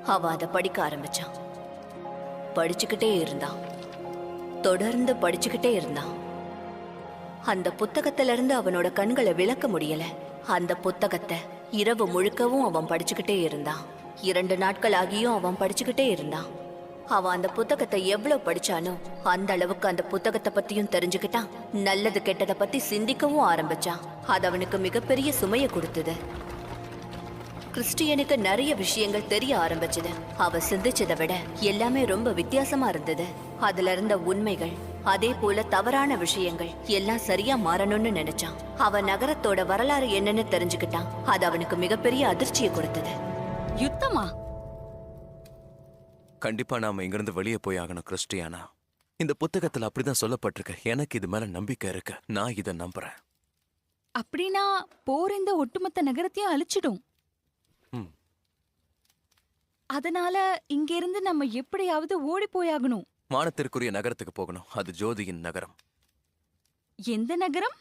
அவன் அதை படிக்க ஆரம்பிச்சான். படிச்சுக்கிட்டே இருந்தான். தொடர்ந்து படிச்சுக்கிட்டே இருந்தான். அந்த புத்தகத்துல இருந்து அவனோட கண்களை விளக்க முடியல. அந்த புத்தகத்தை இரவு முழுக்கவும் அவன் படிச்சுக்கிட்டே இருந்தான். 2 நாட்கள் ஆகியும் அவன் படிச்சுக்கிட்டே இருந்தான். அவன் அந்த புத்தகத்தை எவ்வளவு படிச்சானோ அந்த அளவுக்கு அந்த புத்தகத்தை பத்தியும் தெரிஞ்சுக்கிட்டான். நல்லது கெட்டதை பத்தி சிந்திக்கவும் ஆரம்பிச்சான். அது அவனுக்கு மிகப்பெரிய சுமையை கொடுத்தது. கிறிஸ்டியனுக்கு நிறைய விஷயங்கள் தெரிய ஆரம்பிச்சது. அவ சிந்திச்சதை விட எல்லாமே ரொம்ப வித்தியாசமா இருந்தது. அதுல இருந்த உண்மைகள், அதே போல தவறான விஷயங்கள் எல்லாம் சரியா மாறணும்னு நினைச்சான். அவன் நகரத்தோட வரலாறு என்னன்னு தெரிஞ்சுக்கிட்டான். அது அவனுக்கு மிகப்பெரிய அதிர்ச்சியை கொடுத்தது. யுத்தமா? கண்டிப்பா நாம இங்கிருந்து வெளியே போய் ஆகணும் கிறிஸ்டியானா. இந்த புத்தகத்துல அப்படிதான் சொல்லப்பட்டிருக்கு. எனக்கு இது மேல நம்பிக்கை இருக்கு. நான் இதை நம்புறேன். அப்படின்னா போர் இந்த ஒட்டுமொத்த நகரத்தையும் அழிச்சிடும். ம். அதனால இங்க இருந்து நம்ம எப்படியாவது ஓடி போயாகணும். வானத்திற்குரிய நகரத்துக்கு போகணும். அது ஜோதியின் நகரம். எந்த நகரம்?